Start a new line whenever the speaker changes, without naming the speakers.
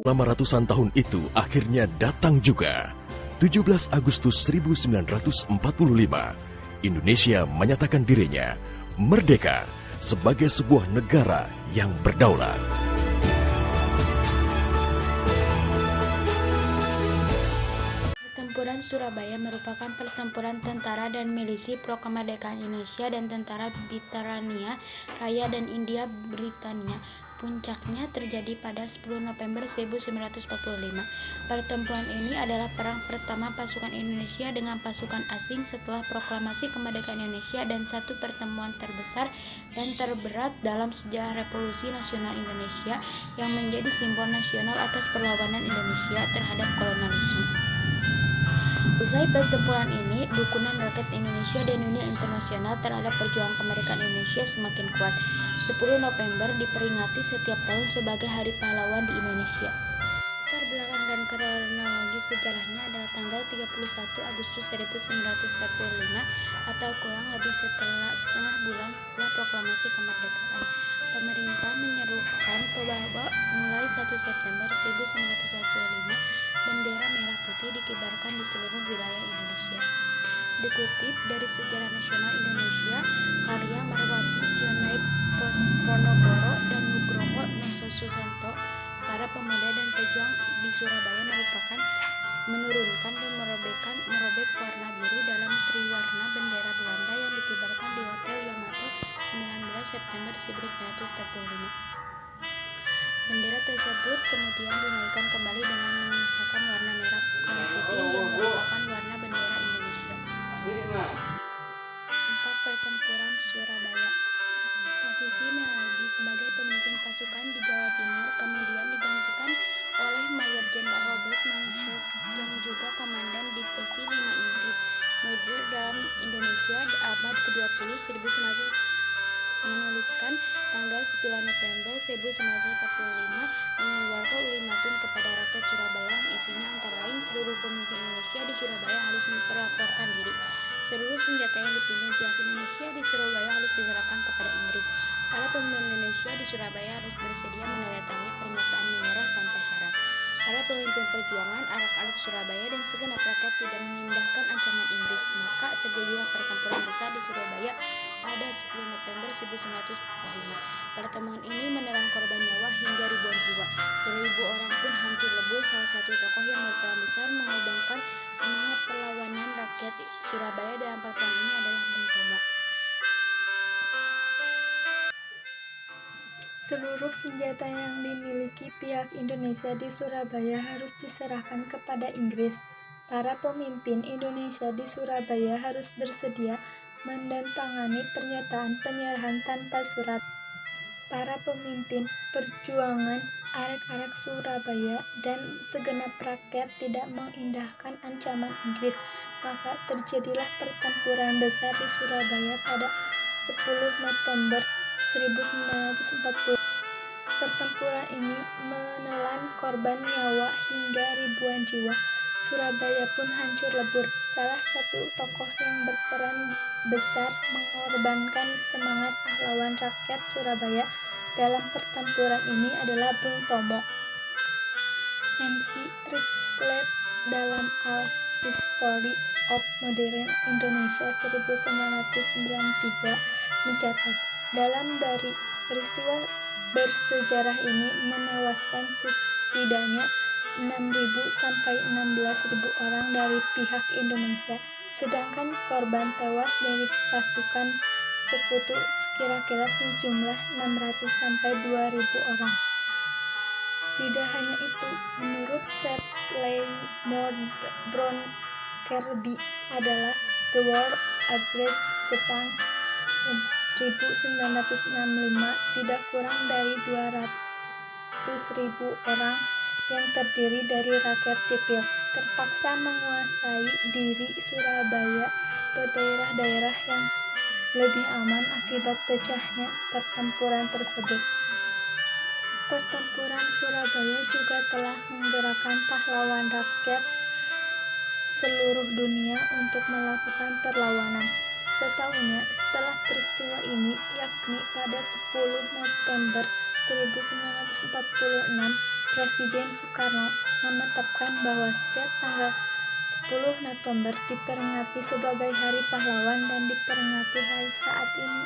Selama ratusan tahun itu akhirnya datang juga. 17 Agustus 1945, Indonesia menyatakan dirinya merdeka sebagai sebuah negara yang berdaulat.
Pertempuran Surabaya merupakan pertempuran tentara dan milisi pro kemerdekaan Indonesia dan tentara Britania Raya dan India Britania. Puncaknya terjadi pada 10 November 1945. Pertempuran ini adalah perang pertama pasukan Indonesia dengan pasukan asing setelah proklamasi kemerdekaan Indonesia dan satu pertemuan terbesar dan terberat dalam sejarah Revolusi Nasional Indonesia yang menjadi simbol nasional atas perlawanan Indonesia terhadap kolonialisme. Usai pertempuran ini, dukungan rakyat Indonesia dan dunia internasional terhadap perjuangan kemerdekaan Indonesia semakin kuat. 10 November diperingati setiap tahun sebagai Hari Pahlawan di Indonesia. Latar belakang dan kronologi sejarahnya adalah tanggal 31 Agustus 1945 atau kurang lebih setengah bulan setelah proklamasi kemerdekaan. Pemerintah menyerukan bahwa mulai 1 September 1945 bendera merah putih dikibarkan di seluruh wilayah Indonesia. Dikutip dari Sejarah Nasional Indonesia, karya Marwati Dionaid Ponorogo dan Nugroho Susanto, para pemuda dan pejuang di Surabaya menurunkan dan merobek warna biru dalam triwarna bendera Belanda yang dikibarkan di Hotel Yamato 19 September 1945. Bendera tersebut kemudian dinaikkan kembali dengan menyisakan warna merah dan putih yang merupakan warna bendera Indonesia. Dampak pertempuran Surabaya. Posisi Melody sebagai pemimpin pasukan di Jawa Timur kemudian digantikan oleh Mayor Jenderal Robert Mansfield yang juga komandan divisi 5 Inggris. Major dalam Indonesia di abad ke-20 menuliskan tanggal 9 November 1945 mengeluarkan ultimatum kepada rakyat Surabaya yang isinya antara lain seluruh pemimpin Indonesia di Surabaya harus melaporkan diri. Seluruh senjata yang dipimpin pihak Indonesia di Surabaya harus diserahkan kepada Inggris. Para pemimpin Indonesia di Surabaya harus bersedia menandatangani pernyataan menyerah tanpa syarat. Para pemimpin perjuangan arak-arak Surabaya dan segenap rakyat tidak mengindahkan ancaman Inggris, maka terjadilah pertempuran besar di Surabaya pada 10 November 1945. Pertemuan ini menelan korban nyawa hingga ribuan jiwa. 1000 orang pun hancur lebur. Salah satu tokoh yang berperan besar mengorbankan semangat perlawanan rakyat Surabaya dalam pertempuran ini adalah Bung Tomo.
Seluruh senjata yang dimiliki pihak Indonesia di Surabaya harus diserahkan kepada Inggris. Para pemimpin Indonesia di Surabaya harus bersedia menandatangani pernyataan penyerahan tanpa surat. Para pemimpin perjuangan arek-arek Surabaya dan segenap rakyat tidak mengindahkan ancaman Inggris, maka terjadilah pertempuran besar di Surabaya pada 10 November 1940. Pertempuran ini menelan korban nyawa hingga ribuan jiwa. Surabaya pun hancur lebur. Salah satu tokoh yang berperan besar mengorbankan semangat pahlawan rakyat Surabaya dalam pertempuran ini adalah Bung Tomo. MC Ricketts dalam A History of Modern Indonesia 1993 mencatat, dalam dari peristiwa bersejarah ini menewaskan setidaknya 6.000 sampai 16.000 orang dari pihak Indonesia, sedangkan korban tewas dari pasukan sekutu kira-kira sejumlah 600 sampai 2.000 orang. Tidak hanya itu, menurut Sir Seymour Brown Kirby adalah The War Against Japan 1965, tidak kurang dari 200.000 orang yang terdiri dari rakyat sipil terpaksa menguasai diri Surabaya ke daerah-daerah yang lebih aman akibat pecahnya pertempuran tersebut. Pertempuran Surabaya juga telah menggerakkan pahlawan rakyat seluruh dunia untuk melakukan perlawanan. Setahunnya setelah peristiwa ini, yakni pada 10 November 1946, Presiden Soekarno menetapkan bahwa setiap tanggal 10 November diperingati sebagai Hari Pahlawan dan diperingati hari saat ini.